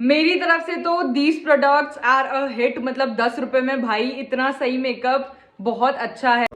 मेरी तरफ से तो these products are a hit. मतलब 10 रुपए में भाई इतना सही मेकअप बहुत अच्छा है।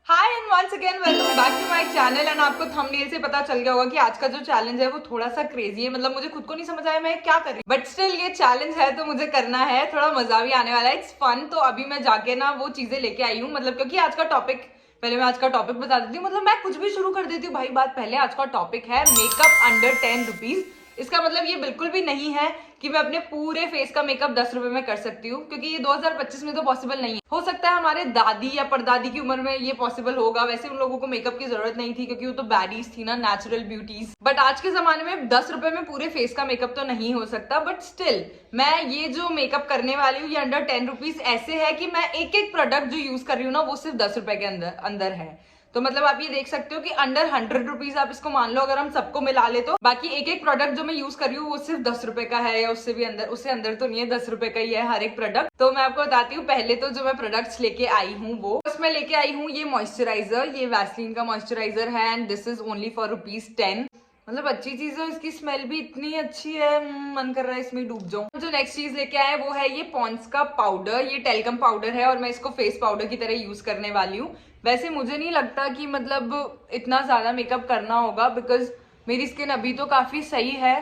Hi and once again welcome back to my channel. And आपको थंबनेल से पता चल गया होगा कि आज का जो चैलेंज है वो थोड़ा सा क्रेजी है। मतलब मुझे खुद को नहीं समझ आया मैं क्या कर रही हूँ, बट स्टिल ये चैलेंज है तो मुझे करना है। थोड़ा मजा भी आने वाला है, इट्स फन। तो अभी मैं जाके ना वो चीजें लेके आई हूँ, मतलब क्योंकि आज का टॉपिक, पहले मैं आज का टॉपिक बता देती हूँ। मतलब मैं कुछ भी शुरू कर देती हूँ भाई बात पहले। आज का टॉपिक है मेकअप अंडर 10 रुपीज। इसका मतलब ये बिल्कुल भी नहीं है कि मैं अपने पूरे फेस का मेकअप 10 रुपए में कर सकती हूँ, क्योंकि ये 2025 में तो पॉसिबल नहीं है। हो सकता है हमारे दादी या परदादी की उम्र में ये पॉसिबल होगा। वैसे उन लोगों को मेकअप की जरूरत नहीं थी क्योंकि वो तो बैडीज थी ना, नेचुरल ब्यूटीज। बट आज के जमाने में 10 रुपए में पूरे फेस का मेकअप तो नहीं हो सकता। बट स्टिल मैं ये जो मेकअप करने वाली हूँ ये अंडर 10 रुपीज ऐसे है कि मैं एक एक प्रोडक्ट जो यूज कर रही हूँ ना वो सिर्फ 10 रुपए के अंदर है। तो मतलब आप ये देख सकते हो कि अंडर 100 रुपीज आप इसको मान लो, अगर हम सबको मिला ले तो। बाकी एक एक प्रोडक्ट जो मैं यूज कर रही हूँ वो सिर्फ 10 रुपए का है, या उससे भी अंदर, उससे अंदर तो नहीं है, 10 रुपए का ही है हर एक प्रोडक्ट। तो मैं आपको बताती हूँ पहले तो जो मैं प्रोडक्ट्स लेके आई हूँ वो उसमें लेके आई हूँ ये मॉइस्चराइजर। ये वैसलीन का मॉइस्चराइजर है and this is only for ₹10। मतलब अच्छी चीज है, इसकी स्मेल भी इतनी अच्छी है, मन कर रहा है इसमें डूब जाऊं। जो नेक्स्ट चीज लेके आए वो है ये पॉन्ड्स का पाउडर। ये टेल्कम पाउडर है और मैं इसको फेस पाउडर की तरह यूज करने वाली हूँ। वैसे मुझे नहीं लगता कि मतलब इतना ज्यादा मेकअप करना होगा, बिकॉज मेरी स्किन अभी तो काफी सही है।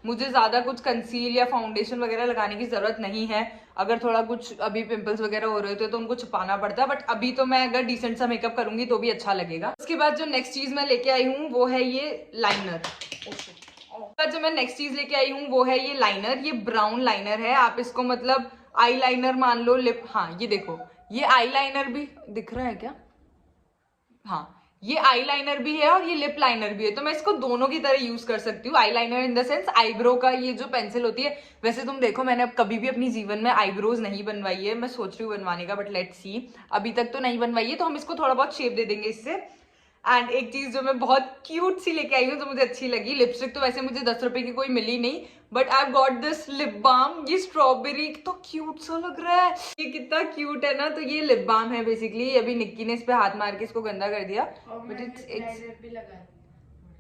मुझे ज्यादा कुछ कंसील या फाउंडेशन वगैरह लगाने की जरूरत नहीं है। अगर थोड़ा कुछ अभी पिंपल्स वगैरह हो रहे होते तो उनको छुपाना पड़ता है, बट अभी तो मैं अगर डिसेंट सा मेकअप करूंगी तो भी अच्छा लगेगा। उसके बाद जो नेक्स्ट चीज मैं लेके आई हूँ वो है ये लाइनर। जो मैं नेक्स्ट चीज लेके आई हूँ वो है ये लाइनर। ये ब्राउन लाइनर है, आप इसको मतलब आई लाइनर मान लो, लिप, हाँ ये देखो, ये आई लाइनर भी दिख रहा है क्या? हाँ, ये आई लाइनर भी है और ये लिप लाइनर भी है। तो मैं इसको दोनों की तरह यूज कर सकती हूँ। Eye liner in the sense eyebrow का ये जो पेंसिल होती है। वैसे तुम देखो मैंने अब कभी भी अपनी जीवन में आईब्रोज नहीं बनवाई है, मैं सोच रही हूँ बनवाने का, बट लेट्स सी। अभी तक तो नहीं बनवाई है, तो हम इसको थोड़ा बहुत शेप दे देंगे इससे। एंड एक चीज जो मैं बहुत क्यूट सी लेके आई हूँ जो मुझे अच्छी लगी, लिपस्टिक तो वैसे मुझे 10 रुपए की कोई मिली नहीं, but I got this lip balm. ये स्ट्रॉबेरी तो क्यूट सा लग रहा है, ये कितना क्यूट है ना। तो ये लिप बाम है बेसिकली। अभी निक्की ने इस पे हाथ मार के इसको गंदा कर दिया, बट इट्स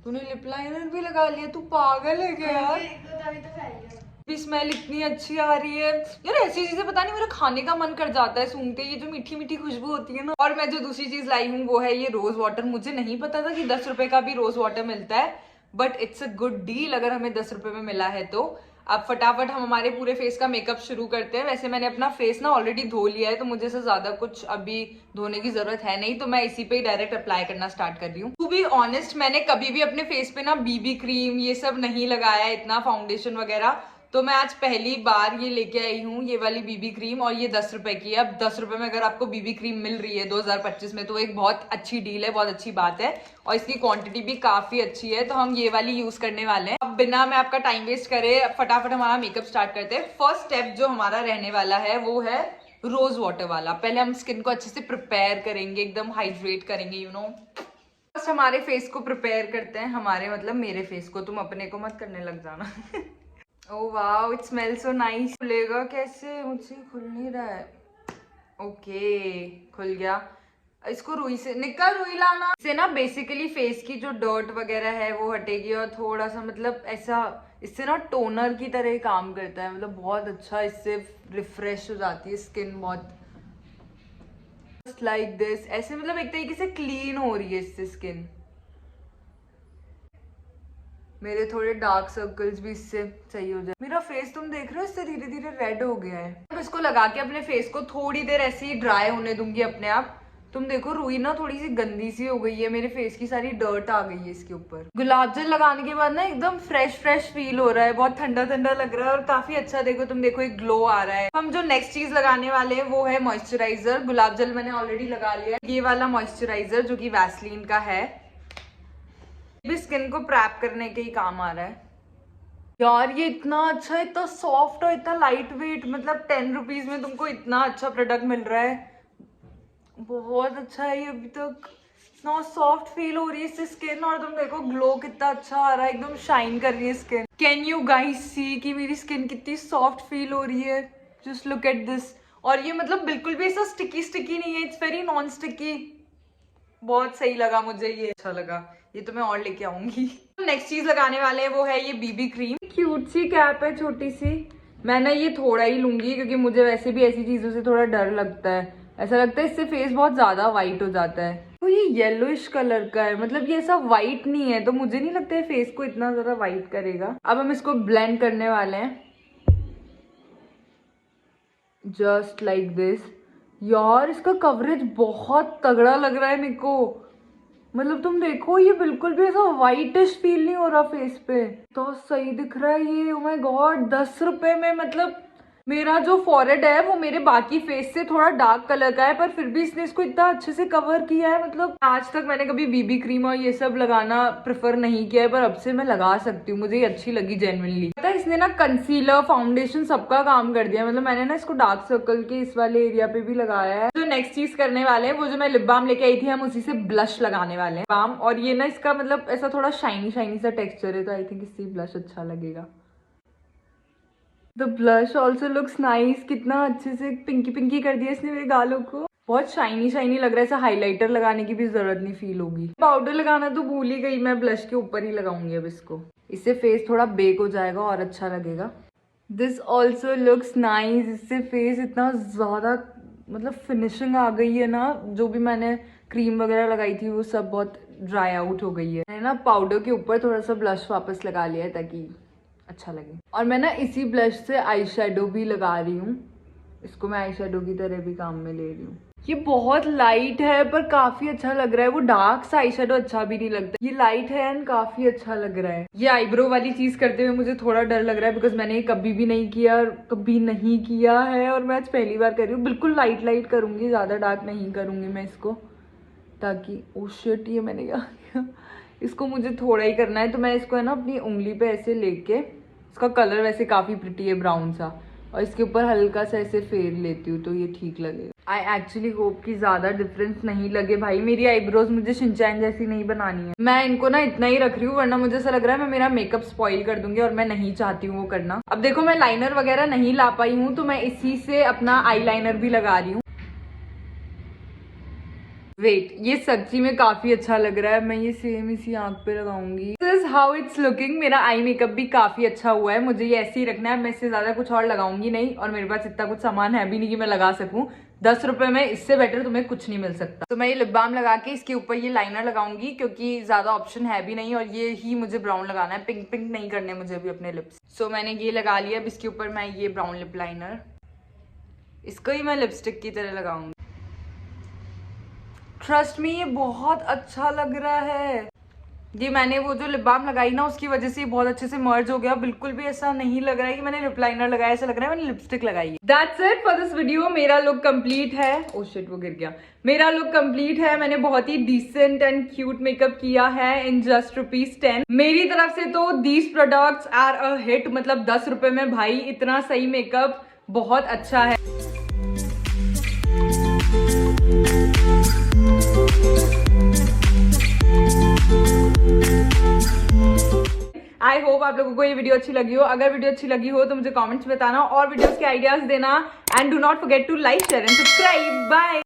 तूने लिप लाइनर भी लगा लिया, तू पागल है क्या यार? भी स्मेल इतनी अच्छी आ रही है यार। ऐसी चीजें पता नहीं मेरा खाने का मन कर जाता है सूंघते, ये जो मीठी मीठी खुशबू होती है ना। और मैं जो दूसरी चीज लाई हूँ वो है ये रोज वाटर। मुझे नहीं पता था कि 10 रुपए का भी रोज वाटर मिलता है, but it's a good deal अगर हमें 10 रुपए में मिला है तो। अब फटाफट हम हमारे पूरे फेस का मेकअप शुरू करते हैं। वैसे मैंने अपना फेस ना ऑलरेडी धो लिया है, तो मुझे से ज्यादा कुछ अभी धोने की जरूरत है नहीं, तो मैं इसी पे ही डायरेक्ट अप्लाई करना स्टार्ट कर रही हूँ। टू बी ऑनेस्ट मैंने कभी भी अपने फेस पे ना बीबी क्रीम ये सब नहीं लगाया, इतना फाउंडेशन वगैरह। तो मैं आज पहली बार ये लेके आई हूँ ये वाली बीबी क्रीम, और ये 10 रुपए की है। अब 10 रुपए में अगर आपको बीबी क्रीम मिल रही है 2025 में तो एक बहुत अच्छी डील है, बहुत अच्छी बात है। और इसकी क्वांटिटी भी काफी अच्छी है, तो हम ये वाली यूज करने वाले हैं। अब बिना मैं आपका टाइम वेस्ट करे फटाफट हमारा मेकअप स्टार्ट करते हैं। फर्स्ट स्टेप जो हमारा रहने वाला है वो है रोज वाटर वाला। पहले हम स्किन को अच्छे से प्रिपेयर करेंगे, एकदम हाइड्रेट करेंगे, यू नो। फर्स्ट हमारे फेस को प्रिपेयर करते हैं, हमारे मतलब मेरे फेस को, तुम अपने को मत करने लग जाना। Oh wow, it smells so nice. खुलेगा कैसे? मुझसे खुल नहीं रहा है। ओके, खुल गया। इसको रुई से निकल, रुई लाना। इससे ना बेसिकली फेस की जो डर्ट वगैरह है वो हटेगी, और थोड़ा सा मतलब ऐसा इससे ना टोनर की तरह ही काम करता है। मतलब बहुत अच्छा, इससे रिफ्रेश हो जाती है स्किन बहुत, लाइक दिस ऐसे। मतलब एक तरीके से क्लीन हो रही है इससे स्किन। मेरे थोड़े डार्क सर्कल्स भी इससे सही हो जाए। मेरा फेस तुम देख रहे हो इससे धीरे धीरे रेड हो गया है। अब इसको लगा के अपने फेस को थोड़ी देर ऐसे ही ड्राई होने दूंगी अपने आप। तुम देखो रुई ना थोड़ी सी गंदी सी हो गई है, मेरे फेस की सारी डर्ट आ गई है इसके ऊपर। गुलाब जल लगाने के बाद ना एकदम फ्रेश फ्रेश फील हो रहा है, बहुत ठंडा ठंडा लग रहा है और काफी अच्छा। देखो तुम देखो एक ग्लो आ रहा है। हम जो नेक्स्ट चीज लगाने वाले हैं वो है मॉइस्चराइजर। गुलाब जल मैंने ऑलरेडी लगा लिया है, ये वाला मॉइस्चराइजर जो कि वैसलीन का है, भी स्किन को प्रैप करने के ही काम आ रहा है। यार ये इतना अच्छा, इतना सॉफ्ट और इतना लाइट वेट। मतलब 10 रुपीज में तुमको इतना अच्छा प्रोडक्ट मिल रहा है, बहुत अच्छा है ये। अभी तक इतना सॉफ्ट फील हो रही है इससे स्किन, और तुम देखो ग्लो कितना अच्छा आ रहा है, एकदम शाइन कर रही है स्किन। कैन यू गाइस सी कि मेरी स्किन कितनी सॉफ्ट फील हो रही है? Just look at this. और ये मतलब बिल्कुल भी ऐसा स्टिकी स्टिकी नहीं है, इट्स वेरी नॉन स्टिकी। बहुत सही लगा मुझे, ये अच्छा लगा, ये तो मैं और लेके आऊंगी। नेक्स्ट चीज लगाने वाले हैं वो है ये बीबी क्रीम। क्यूट सी कैप है छोटी सी। मैं ना ये थोड़ा ही लूंगी क्योंकि मुझे वैसे भी ऐसी चीजों से थोड़ा डर लगता है। ऐसा लगता है इससे फेस बहुत ज्यादा वाइट हो जाता है। तो ये येलोइश कलर का है, मतलब ये ऐसा वाइट नहीं है, तो मुझे नहीं लगता है फेस को इतना ज्यादा वाइट करेगा। अब हम इसको ब्लेंड करने वाले हैं जस्ट लाइक दिस। यार इसका कवरेज बहुत तगड़ा लग रहा है मेरे को। मतलब तुम देखो ये बिल्कुल भी ऐसा वाइटिश फील नहीं हो रहा फेस पे, तो सही दिख रहा है ये। ओ माय गॉड, 10 रुपए में। मतलब मेरा जो फॉरहेड है वो मेरे बाकी फेस से थोड़ा डार्क कलर का है, पर फिर भी इसने इसको इतना अच्छे से कवर किया है। मतलब आज तक मैंने कभी बीबी क्रीम और ये सब लगाना प्रेफर नहीं किया है, पर अब से मैं लगा सकती हूँ। मुझे ये अच्छी लगी जेन्युइनली। पता है इसने ना कंसीलर, फाउंडेशन सबका काम कर दिया। मतलब मैंने ना इसको डार्क सर्कल के इस वाले एरिया पे भी लगाया है। जो नेक्स्ट चीज करने वाले हैं वो जो मैं लिप बाम लेके आई थी, हम उसी से ब्लश लगाने वाले हैं बाम। और ये ना इसका मतलब ऐसा थोड़ा शाइनी शाइनी सा टेक्सचर है, तो आई थिंक इससे ब्लश अच्छा लगेगा। The blush also looks nice. कितना अच्छे से पिंकी पिंकी कर दिया इसने मेरे गालों को। बहुत शाइनी शाइनी लग रहा है। ऐसा हाइलाइटर लगाने की भी जरूरत नहीं फील होगी। पाउडर लगाना तो भूल ही गई मैं, ब्लश के ऊपर ही लगाऊंगी अब इसको। इससे फेस थोड़ा बेक हो जाएगा और अच्छा लगेगा। This also looks nice. इससे फेस इतना ज्यादा मतलब फिनिशिंग आ गई है ना। जो भी मैंने क्रीम वगैरह लगाई थी वो सब बहुत ड्राई आउट हो गई है। मैंने ना पाउडर के ऊपर थोड़ा सा ब्लश वापस लगा लिया है ताकि अच्छा लगे। और मैं ना इसी ब्लश से आई शेडो भी लगा रही हूँ। इसको मैं आई शेडो की तरह भी काम में ले रही हूँ। ये बहुत लाइट है पर काफी अच्छा लग रहा है। वो डार्क सा आई शेडो अच्छा भी नहीं लगता। ये लाइट है एंड काफी अच्छा लग रहा है। ये आईब्रो वाली चीज करते हुए मुझे थोड़ा डर लग रहा है, बिकॉज मैंने ये कभी भी नहीं किया और कभी नहीं किया है, और मैं आज पहली बार कर रही हूँ। बिल्कुल लाइट लाइट करूंगी, ज्यादा डार्क नहीं करूंगी मैं इसको, ताकि ओ शिट ये मैंने क्या किया। इसको मुझे थोड़ा ही करना है, तो मैं इसको है ना अपनी उंगली पे ऐसे लेके, इसका कलर वैसे काफी प्रिटी है ब्राउन सा, और इसके ऊपर हल्का सा ऐसे फेर लेती हूँ तो ये ठीक लगेगा। आई एक्चुअली होप कि ज्यादा डिफरेंस नहीं लगे भाई। मेरी आईब्रोज मुझे शिनचैन जैसी नहीं बनानी है। मैं इनको ना इतना ही रख रही हूँ, वरना मुझे ऐसा लग रहा है मैं मेरा मेकअप स्पॉइल कर दूंगी, और मैं नहीं चाहती हूँ वो करना। अब देखो मैं लाइनर वगैरह नहीं ला पाई हूँ, तो मैं इसी से अपना आई लाइनर भी लगा रही हूँ। वेट, ये सच्ची में काफी अच्छा लग रहा है। मैं ये सेम इसी आंख पे लगाऊंगी। This is how it's looking. मेरा आई मेकअप भी काफी अच्छा हुआ है। मुझे ये ऐसे ही रखना है, मैं इससे ज्यादा कुछ और लगाऊंगी नहीं, और मेरे पास इतना कुछ सामान है भी नहीं कि मैं लगा सकूं। 10 रुपए में इससे बेटर तुम्हें कुछ नहीं मिल सकता। तो मैं ये लिप बाम लगा के इसके ऊपर ये लाइनर लगाऊंगी, क्योंकि ज्यादा ऑप्शन है भी नहीं, और ये ही मुझे ब्राउन लगाना है। पिंक पिंक नहीं करने मुझे भी अपने लिप्स। सो मैंने ये लगा लिया। अब इसके ऊपर मैं ये ब्राउन लिप लाइनर, इसको ही मैं लिपस्टिक की तरह लगाऊंगी। ट्रस्ट मी ये बहुत अच्छा लग रहा है। ये मैंने वो जो लिप बाम लगाई ना उसकी वजह से बहुत अच्छे से मर्ज हो गया। बिल्कुल भी ऐसा नहीं लग रहा है कि मैंने लिप लाइनर लगाया, ऐसा लग रहा है मैंने लिपस्टिक लगाई है। That's it for this video। मेरा लुक कंप्लीट है। ओह शिट वो गिर गया। मेरा लुक कंप्लीट है। मैंने बहुत ही डिसेंट एंड क्यूट मेकअप किया है इन जस्ट ₹10। मेरी तरफ से तो these products are a hit। मतलब 10 रुपए में भाई इतना सही मेकअप बहुत अच्छा है। आई होप आप लोगों को ये वीडियो अच्छी लगी हो। अगर वीडियो अच्छी लगी हो तो मुझे कमेंट्स में बताना और वीडियोस के आइडियाज देना। And do not forget to like, share and subscribe. Bye.